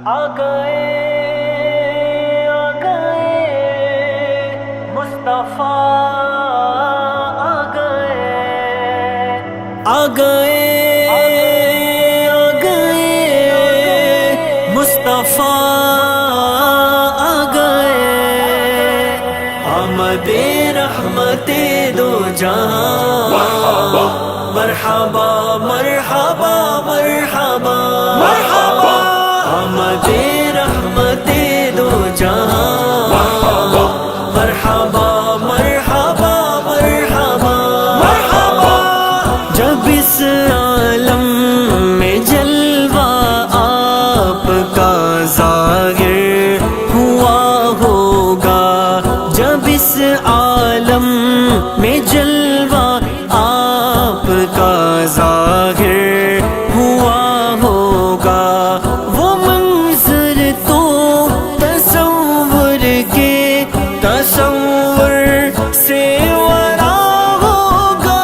آ گئے مصطفیٰ، آ گئے مصطفیٰ، آ گئے آمد رحمت دو جہاں، مرحبا مرحبا مرحبا مرحبا، آمد رحمت دو جہاں، مرحبا مرحبا مرحبا مرحبا، جب اس عالم میں جلوہ آپ کا ظاہر ہوا ہوگا، جب اس عالم میں جلوہ آپ کا ظاہر ہوا ہوگا، وہ منظر تو تصور کے تصور سے ورا ہوگا،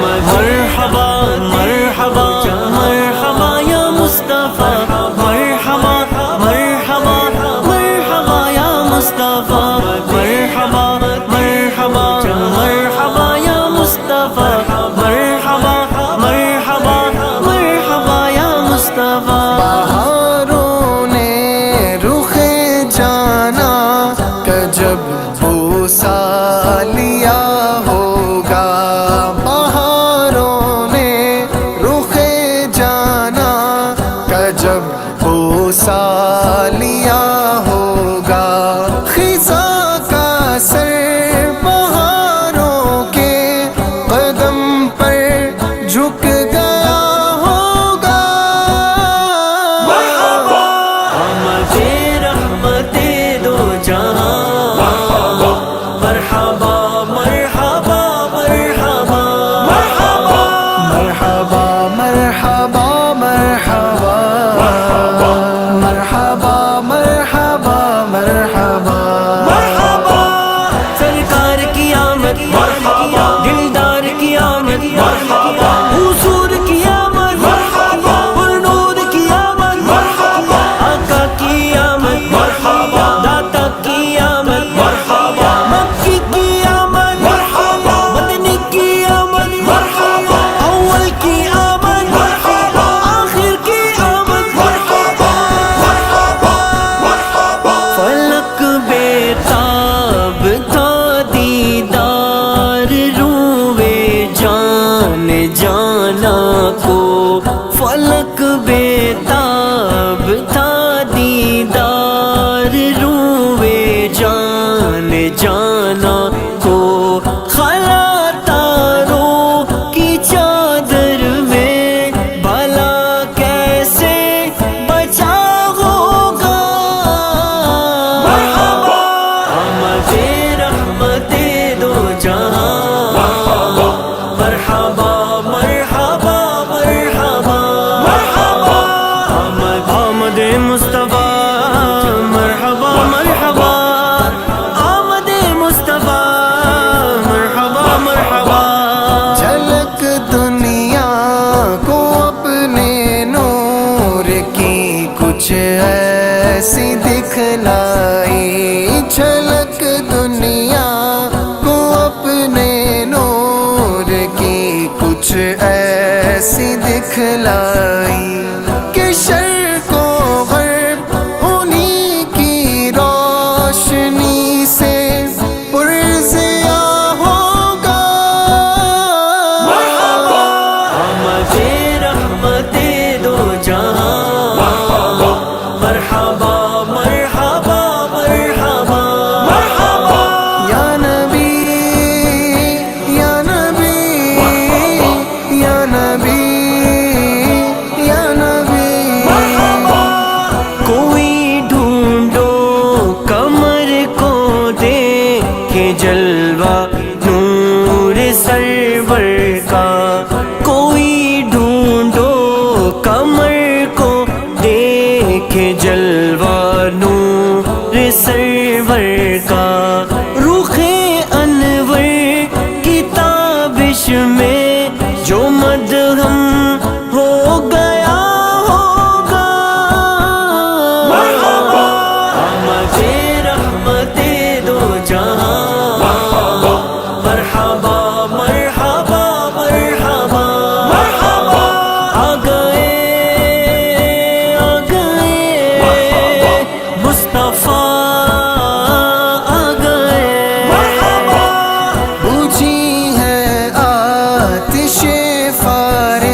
مرحبا مرحبا مرحبا یا مصطفیٰ، مرحبا مرحبا مرحبا یا مصطفیٰ، مرحبا مرحبا مرحبا یا مصطفیٰ، مرحبا مرحبا مرحبا یا مصطفیٰ۔ بہاروں نے رخ جانا کا جب بوسہ لیا ہوگا، بہاروں نے رخ جانا کا جب بوسہ لیا ہوگا، خزاں کا سر بہاروں کے قدم پر جھک گیا ہوگا، آمد رحمت دو جہاں، مرحبا مرحبا مرحبا مرحبا، مرحبا مرحبا مرحبا مرحبا مرحبا مرحبا مرحبا، سرکار کی آمد مرحبا، دلدار کی آمد مرحبا، حضور کی آمد مرحبا، نور کی آمد مرحبا، آقا کی آمد مرحبا، داتا کی آمد مرحبا، مکی کی آمد مرحبا، مدنی کی آمد مرحبا، اول کی آمد مرحبا، آخر کی آمد مرحبا مرحبا مرحبا، فلک بیتاب تھا دیدار روئے جان جانا کو، فلک بیتاب تھا دیدار روئے جان جانا کو، خلا تاروں کی چادر میں بھلا کیسے بچا ہوگا، آمد رحمت دو جہاں، مرحبا مرحبا مرحبا مرحبا، آمد مصطفیٰ، مرحبا مرحبا، آمد مصطفیٰ، مرحبا مرحبا، جھلک دنیا کو اپنے نور کی کچھ ایسی دکھلائی، جھلک دنیا کو اپنے نور کی کچھ ایسی دکھلائی کہ شرق و غرب انہی کی روشنی سے پرضیاء ہوگا، آمد رحمت دو جہاں، مرحبا مرحبا مرحبا مرحبا، یا نبی یا نبی یا نبی یا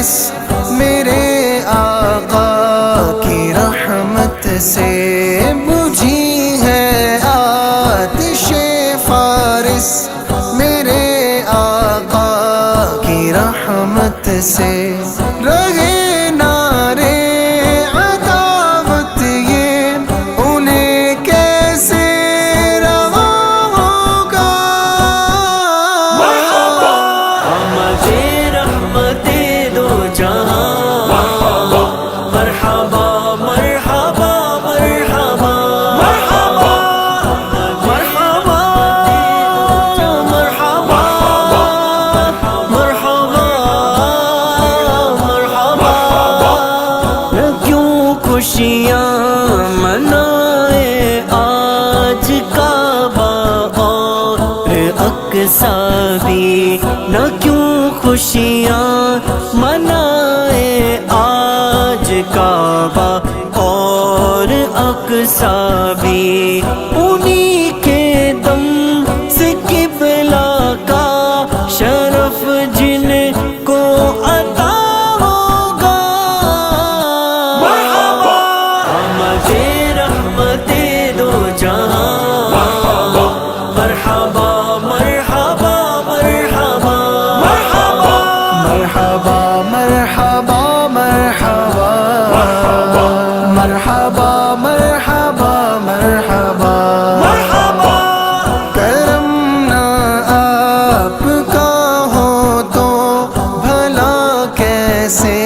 فارس میرے آقا کی رحمت سے بجھی ہے آتش فارس میرے آقا کی رحمت سے رہے نعرے عداوت یہ انہیں کیسے روا ہوگا آمد رحمت دو جہاں مرحبا مرحبا مرحبا مرحبا مرحبا مرحبا مرحبا مرحبا نہ کیوں خوشیاں منائے آج کعبہ اور اقصیٰ بھی نہ کیوں خوشیاں منائے آج کعبہ اور اقصیٰ بھی انہی کے دم سے قبلہ کا شرف جن کو عطا ہوگا آمد رحمت دو جہاں مرحبا مرحبا مرحبا مرحبا مرحبا مرحبا مرحبا مرحبا مرحبا مرحبا مرحبا کرم نہ آپ کا ہو تو بھلا کیسے